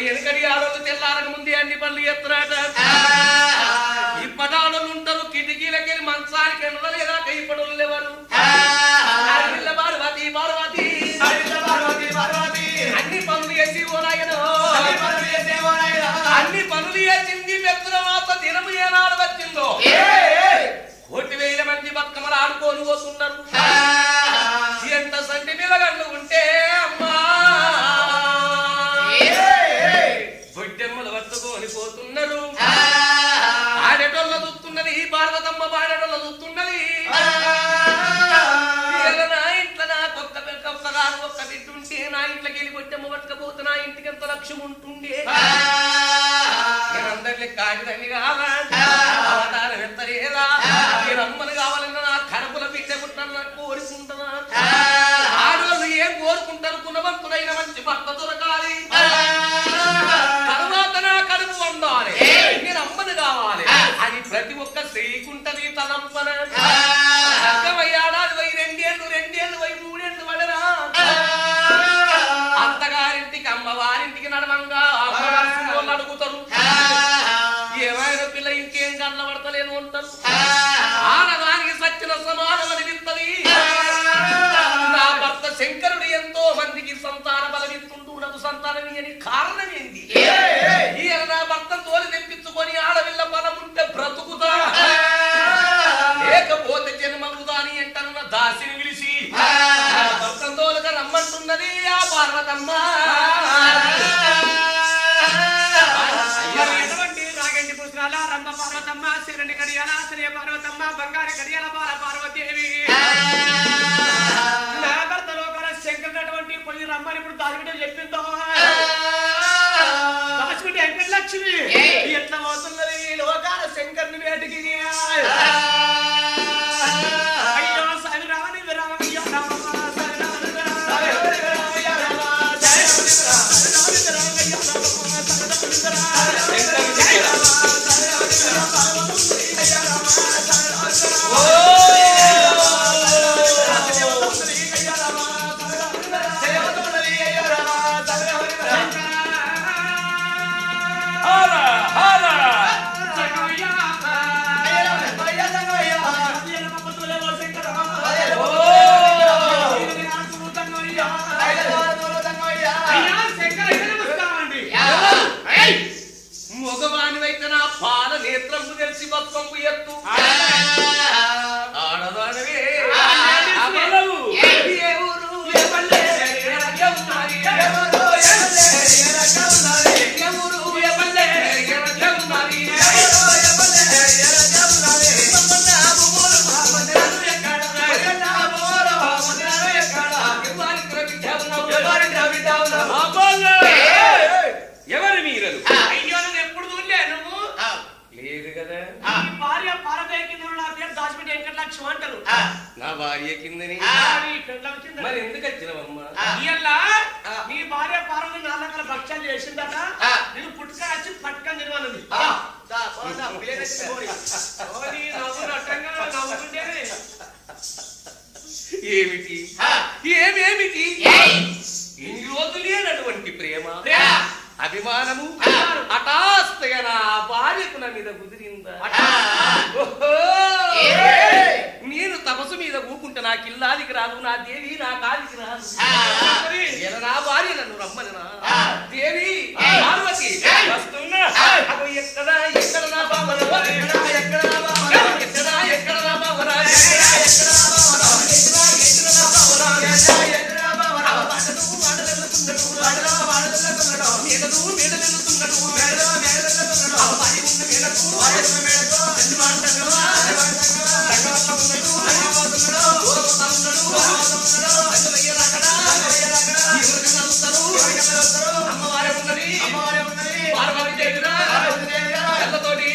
ఎనకడి ఆడోళ్ళు తెల్లారక ముందే అన్ని పనులు ఎత్తురాట ఈ పటాలను వచ్చింది పెద్దల మాత దినము ఏనాడు వచ్చిందో 1,000 మంది బతుకమ్మలు ఆడుకొని పోతున్నారు. ఎంత సంటి నిలగండు ఉంటే అమ్మా బొడ్డెమ్మలు పట్టుకొని పోతున్నారు. ఆడేటోళ్ళ చూస్తున్నది పార్వతమ్మ, పాడేటోళ్ళ చూస్తున్నది. నా ఇంట్లో నాకొక్క బిడ్డుంటే నా ఇంట్లోకి వెళ్ళి బొడ్డెమ్మ పట్టుకపోతే నా ఇంటికి ఎంత లక్ష్యం ఉంటుండే. నేనందరినీ కాగిదాన్ని కావాలని వెత్తలేదా, నేను అమ్మను కావాలన్నా నా కడుపుల బిడ్డ పుట్టాను నాకు కోరుకుంటున్నా. ఆడవాళ్ళు ఏం కోరుకుంటారు? గుణవంతుడైన మంచి భర్త దొరకాలి, తర్వాత నా కడుపు వండాలి, నేను అమ్మను కావాలి అని ప్రతి ఒక్క స్త్రీకుంటది తలంపన. ఏడాది 2 ఏళ్ళు 3 ఏళ్ళు పడరా అత్తగారింటికి అమ్మవారింటికి నడవంగా వాళ్ళు అడుగుతారు ఏమైనా పిల్ల ఇంకేం కళ్ళ పడతలేదు అంటారు. ఆడదానికి సచ్చిన సమానం అనిపిస్తుంది. నా భర్త శంకరుడు ఎంతో మందికి సంతాన బలమిస్తుంటూ నాకు సంతానం ఇయ్యని కారణం ఏంది? ఈయన నా భర్త తోలి తెప్పించుకొని ఆడవిల్ల బలం ఉంటే బ్రతుకుతా, లేకపోతే జన్మముదాని ఎంటనున్న దాసిని పిలిచి భర్త తోలుగా రమ్మంటున్నది ఆ పార్వతమ్మ. రమ్మ పార్వతమ్మ, శిరణి కడియాల శ్రీ పార్వతమ్మ, బంగారు కడియాల బాల పార్వతీదేవి. నా భర్తలో కూడా శంకరునటువంటి పోయి రమ్మని ఇప్పుడు దాచిపెట్టి చెప్పిందో దాచిపెట్టి వెంకటలక్ష్మి ఎట్లా పోతున్నది లోకాల శంకరుని వేటికి. అయ్యో సామి రావని రామయ్య రామ సామి రావని రామయ్య రామ జయ రామయ్య మగవానివైతే నా పాల నేత్రంపు తెలిసి బతుకంపు ఎత్తు ఆడదానవే ఎవరు మీరు? అయ్యో నేను ఎప్పుడు చూడలేను. లేదు కదా. భార్య పార్వతయ్య కింద నా పేరు దాచిపెట్టి వెంకటలక్ష్మి అంటారు. నా భార్య కిందని మరి ఎందుకు వచ్చినవమ్మా? నీ భార్య పార్వతి నా దగ్గర భక్ష్యాలు చేసిందట. నేను పుట్టుక వచ్చి పట్టుకొని తినమన్నది. ఏమిటి ఏమేమిటి ఇన్ని రోజులు లేనటువంటి ప్రేమ అభిమానము హఠాత్తుగా నా భార్యకు నా మీద కుదిరిందా? నేను తపస్సు మీద కూకుంటే నా కిల్లాదికి రాదు, నా దేవి నా కాలికి రాదు. నా భార్య నన్ను రమ్మన్నా దేవి పార్వతి వస్తున్నా. ఎక్కడ ఎక్కడ నా బాబరా, ఎక్కడ నా బాబరా, ఎక్కడ నా బాబరా, అమ్మవారే ఉన్నది పార్వతీ దేవిరా కళ్ళతోటి